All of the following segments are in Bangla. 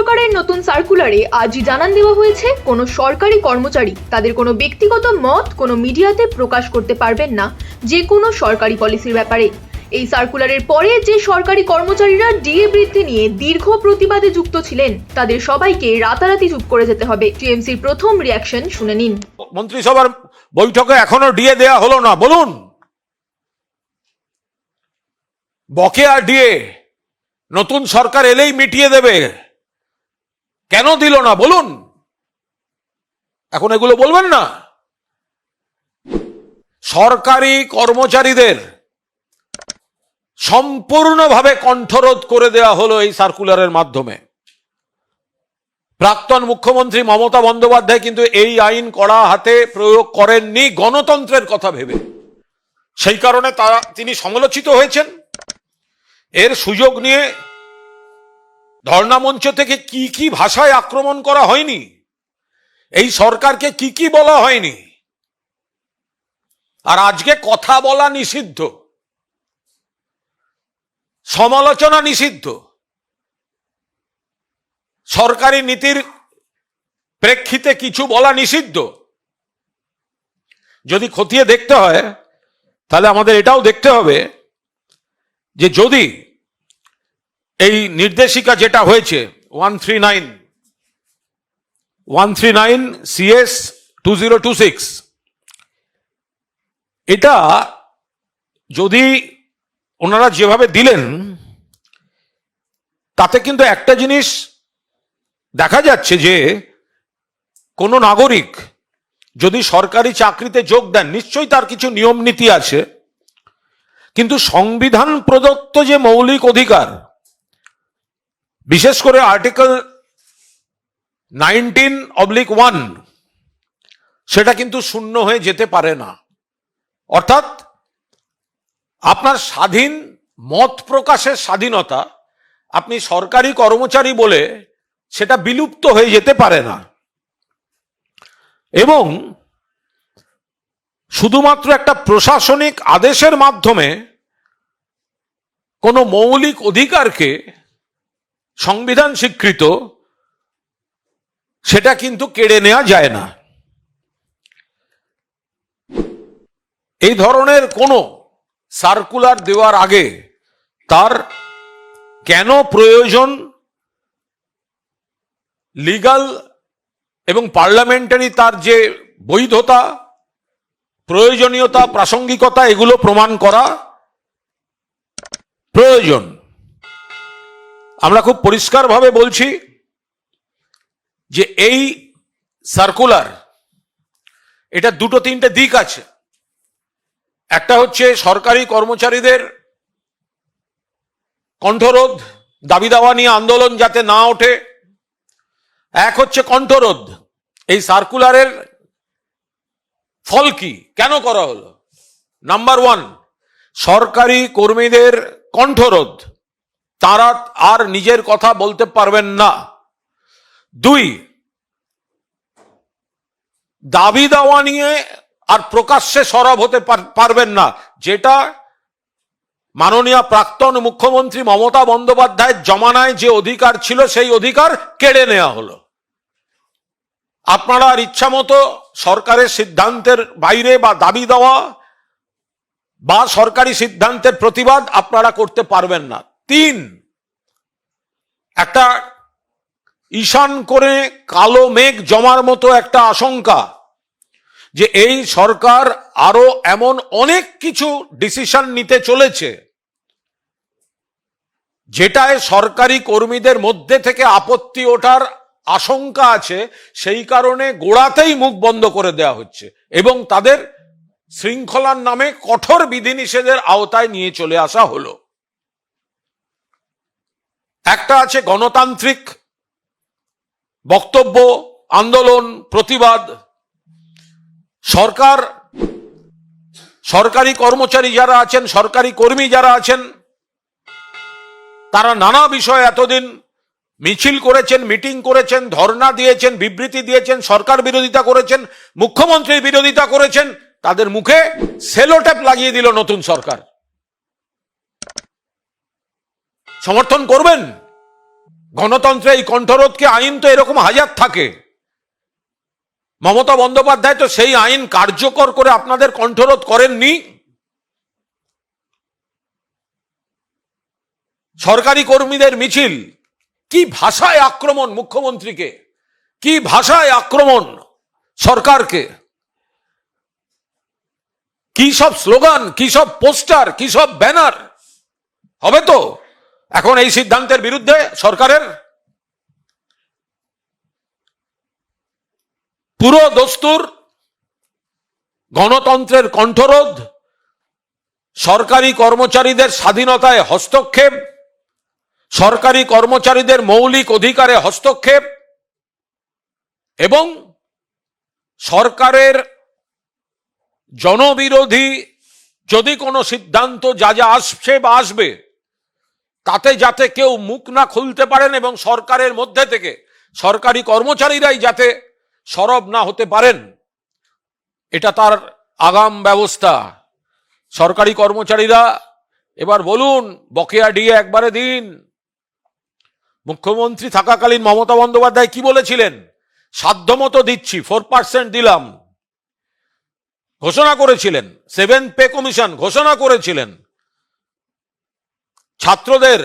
সরকারের নতুন সার্কুলারে আজই জানান দেওয়া হয়েছে, কোনো সরকারি কর্মচারী তাদের কোনো ব্যক্তিগত মত কোনো মিডিয়াতে প্রকাশ করতে পারবেন না যে কোনো সরকারি পলিসির ব্যাপারে। এই সার্কুলারের পরে যে সরকারি কর্মচারীরা ডিএ বৃদ্ধি নিয়ে দীর্ঘ প্রতিবাদে যুক্ত ছিলেন তাদের সবাইকে রাতারাতি চুপ করে যেতে হবে। টিএমসির প্রথম রিয়াকশন শুনে নিন। মন্ত্রিসভার বৈঠকে এখনো ডিএ দেয়া হলো না, বলুন। বকেয়া ডিএ নতুন সরকার এলেই মিটিয়ে দেবে, কেন দিল না বলুন? এখন এগুলো বলবেন না। সরকারি কর্মচারীদের সম্পূর্ণভাবে কণ্ঠরোধ করে দেওয়া হলো এই সার্কুলারের মাধ্যমে। প্রাক্তন মুখ্যমন্ত্রী মমতা বন্দ্যোপাধ্যায় কিন্তু এই আইন কড়া হাতে প্রয়োগ করেননি গণতন্ত্রের কথা ভেবে, সেই কারণে তিনি সমালোচিত হয়েছেন। এর সুযোগ নিয়ে ধর্ণা মঞ্চ থেকে কি কি ভাষায় আক্রমণ করা হয়নি, এই সরকারকে কি কি বলা হয়নি। আর আজকে কথা বলা নিষিদ্ধ, সমালোচনা নিষিদ্ধ, সরকারি নীতির প্রেক্ষিতে কিছু বলা নিষিদ্ধ। যদি খতিয়ে দেখতে হয় তাহলে আমাদের এটাও দেখতে হবে যে যদি এই নির্দেশিকা যেটা হয়েছে 139 CS 2026, এটা যদি ওনারা যেভাবে দিলেন তাতে কিন্তু একটা জিনিস দেখা যাচ্ছে যে কোনো নাগরিক যদি সরকারি চাকরিতে যোগ দেন নিশ্চয়ই তার কিছু নিয়ম নীতি আছে, কিন্তু সংবিধান প্রদত্ত যে মৌলিক অধিকার, বিশেষ করে আর্টিকেল 19/1, সেটা কিন্তু শূন্য হয়ে যেতে পারে না। অর্থাৎ আপনার স্বাধীন মত প্রকাশের স্বাধীনতা, আপনি সরকারি কর্মচারী বলে সেটা বিলুপ্ত হয়ে যেতে পারে না। এবং শুধুমাত্র একটা প্রশাসনিক আদেশের মাধ্যমে কোনো মৌলিক অধিকারকে সংবিধান স্বীকৃত সেটা কিন্তু কেড়ে নেওয়া যায় না। এই ধরনের কোনো সার্কুলার দেওয়ার আগে তার কেন প্রয়োজন, লিগ্যাল এবং পার্লামেন্টারি তার যে বৈধতা, প্রয়োজনীয়তা, প্রাসঙ্গিকতা, এগুলো প্রমাণ করা প্রয়োজন। আমরা খুব পরিষ্কারভাবে বলছি যে এই সার্কুলার, এটা দুটো তিনটে দিক আছে। একটা হচ্ছে সরকারি কর্মচারীদের কণ্ঠরোধ, দাবি দাওয়া নিয়ে আন্দোলন যাতে না ওঠে। এক হচ্ছে কণ্ঠরোধ, এই সার্কুলারের ফল কি, কেন করা হলো। নাম্বার 1, সরকারি কর্মীদের কণ্ঠরোধ, তারা আর নিজের কথা বলতে পারবেন না। 2, দাবি দাওয়া নিয়ে আর প্রকাশ্যে সরব হতে পারবেন না, যেটা মাননীয় প্রাক্তন মুখ্যমন্ত্রী মমতা বন্দ্যোপাধ্যায়ের জমানায় যে অধিকার ছিল সেই অধিকার কেড়ে নেওয়া হলো। আপনারা আর ইচ্ছা মতো সরকারের সিদ্ধান্তের বাইরে বা দাবি দেওয়া বা সরকারি সিদ্ধান্তের প্রতিবাদ আপনারা করতে পারবেন না। 3, একটা ঈশান করে কালো মেঘ জমার মতো একটা আশঙ্কা যে এই সরকার আরো এমন অনেক কিছু ডিসিশন নিতে চলেছে যেটায় সরকারি কর্মীদের মধ্যে থেকে আপত্তি ওঠার আশঙ্কা আছে, সেই কারণে গোড়াতেই মুখ বন্ধ করে দেওয়া হচ্ছে এবং তাদের শৃঙ্খলার নামে কঠোর বিধিনিষেধের আওতায় নিয়ে চলে আসা হলো। একটা আছে গণতান্ত্রিক বক্তব্য, আন্দোলন, প্রতিবাদ। সরকারি কর্মচারী যারা আছেন, সরকারি কর্মী যারা আছেন, তারা নানা বিষয়ে এতদিন মিছিল করেছেন, মিটিং করেছেন, ধর্ণা দিয়েছেন, বিবৃতি দিয়েছেন, সরকার বিরোধিতা করেছেন, মুখ্যমন্ত্রীর বিরোধিতা করেছেন। তাদের মুখে সেলোটেপ লাগিয়ে দিল নতুন সরকার। সমর্থন করবেন? গণতন্ত্রে এই কণ্ঠরোধকে আইন তো এরকম হাজার থাকে। মমতা বন্দ্যোপাধ্যায় তো সেই আইন কার্যকর করে আপনাদের কণ্ঠরোধ করেননি। সরকারি কর্মীদের মিছিল, কি ভাষায় আক্রমণ মুখ্যমন্ত্রীকে, কি ভাষায় আক্রমণ সরকারকে, কি সব স্লোগান, কি সব পোস্টার, কি সব ব্যানার। হবে তো এখন এই সিদ্ধান্তের বিরুদ্ধে সরকারের? পুরো দস্তুর, গণতন্ত্রের কণ্ঠরোধ, সরকারি কর্মচারীদের স্বাধীনতায় হস্তক্ষেপ, সরকারি কর্মচারীদের মৌলিক অধিকারে হস্তক্ষেপ এবং সরকারের জনবিরোধী যদি কোনো সিদ্ধান্ত যা যা আসছে বা আসবে তাতে যাতে কেউ মুখ না খুলতে পারেন এবং সরকারের মধ্যে থেকে সরকারি কর্মচারীরাই যাতে সরব না হতে পারেন, এটা তার আগাম ব্যবস্থা। সরকারি কর্মচারীরা এবার বলুন, বকেয়া ডিএ একবারে দিন। মুখ্যমন্ত্রী থাকাকালীন মমতা বন্দ্যোপাধ্যায় কি বলেছিলেন? সাধ্যমতো দিচ্ছি, 4% দিলাম ঘোষণা করেছিলেন। 7th পে কমিশন ঘোষণা করেছিলেন। ছাত্রদের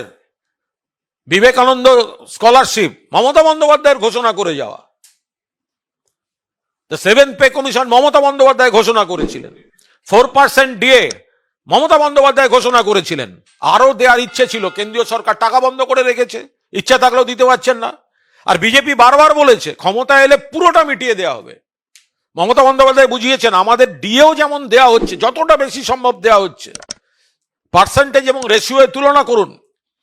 বিবেকানন্দ স্কলারশিপ মমতা বন্দ্যোপাধ্যায়ের ঘোষণা করে যাওয়া। 7th pay commission Mamata Bandyopadhyay ঘোষণা করেছিলেন। 4% ডিএ মমতা বন্দ্যোপাধ্যায় ঘোষণা করেছিলেন। আরো দেওয়ার ইচ্ছে ছিল, কেন্দ্রীয় সরকার টাকা বন্ধ করে রেখেছে, ইচ্ছা থাকলেও দিতে পারছেন না। আর বিজেপি বারবার বলেছে ক্ষমতা এলে পুরোটা মিটিয়ে দেওয়া হবে। মমতা বন্দ্যোপাধ্যায় বুঝিয়েছেন আমাদের ডিএও যেমন দেওয়া হচ্ছে, যতটা বেশি সম্ভব দেওয়া হচ্ছে, পার্সেন্টেজ এবং রেশিওয়ে তুলনা করুন।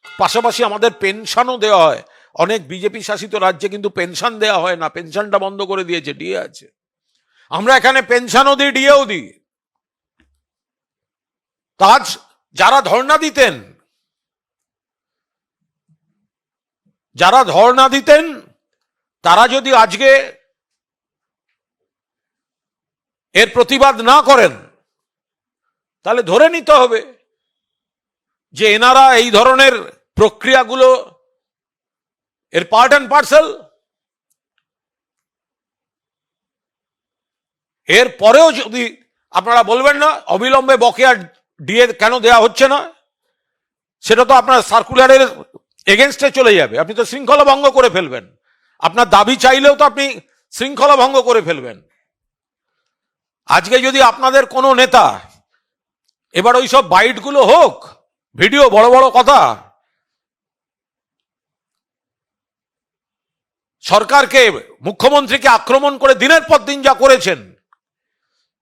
পাশাপাশি আমাদের পেনশনও দেওয়া হয়। অনেক বিজেপি শাসিত রাজ্যে কিন্তু পেনশন দেওয়া হয় না, পেনশনটা বন্ধ করে দিয়েছে, ডিএ আছে। আমরা এখানে পেনশনও দিই, ডিএও দিই। আজ যারা ধর্ণা দিতেন তারা যদি আজকে এর প্রতিবাদ না করেন তাহলে ধরে নিতে হবে যে এনারা এই ধরনের প্রক্রিয়াগুলো এর পার্ট অ্যান্ড পার্সেল। এর পরেও যদি আপনারা বলবেন না অবিলম্বে বকেয়া ডিএ কেন দেওয়া হচ্ছে না, সেটা তো আপনার সার্কুলারের এগেনস্টে চলে যাবে। আপনি তো শৃঙ্খলা ভঙ্গ করে ফেলবেন। আপনার দাবি চাইলেও তো আপনি শৃঙ্খলা ভঙ্গ করে ফেলবেন। আজকে যদি আপনাদের কোনো নেতা এবার ওই সব বাইটগুলো হোক, ভিডিও, বড় বড় কথা, সরকারকে, মুখ্যমন্ত্রীকে আক্রমণ করে দিনের পর দিন যা করেছেন,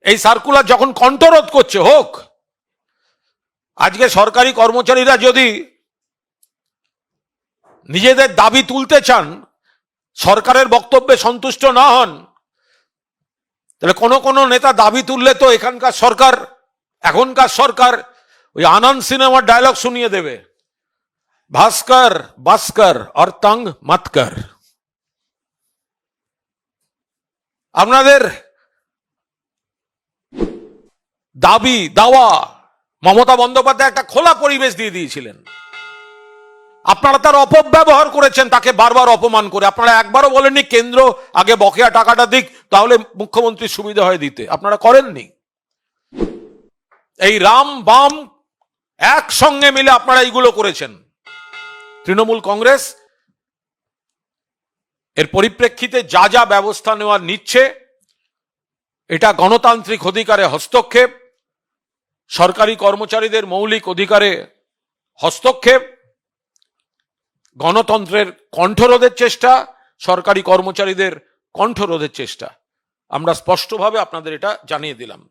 এই সার্কুলার যখন কণ্ঠরোধ করছে হোক। আজকে সরকারি কর্মচারীরা যদি নিজেদের দাবি তুলতে চান, সরকারের বক্তব্যে সন্তুষ্ট না হন, তাহলে কোনো নেতা দাবি তুললে তো এখানকার সরকার ওই আনন্দ সিনেমার ডায়লগ শুনিয়ে দেবে, ভাস্কর বাস্কর আর তঙ্গ মতকর। আপনাদের দাবি দাওয়া মমতা বন্দ্যোপাধ্যায় একটা খোলা পরিবেশ দিয়ে দিয়েছিলেন। আপনারা তার অপব্যবহার করেছেন, তাকে বারবার অপমান করে। আপনারা একবারও বলেননি কেন্দ্র আগে বকেয়া টাকাটা দিক, তাহলে মুখ্যমন্ত্রীর সুবিধা হয় দিতে। আপনারা করেননি। এই রাম বাম একসঙ্গে মিলে আপনারা এইগুলো করেছেন। তৃণমূল কংগ্রেস এর পরিপ্রেক্ষিতে যা যা ব্যবস্থা নিচ্ছে, এটা গণতান্ত্রিক অধিকারে হস্তক্ষেপ, সরকারি কর্মচারীদের মৌলিক অধিকারে হস্তক্ষেপ, গণতন্ত্রের কণ্ঠরোধের চেষ্টা, সরকারি কর্মচারীদের কণ্ঠরোধের চেষ্টা। আমরা স্পষ্টভাবে আপনাদের এটা জানিয়ে দিলাম।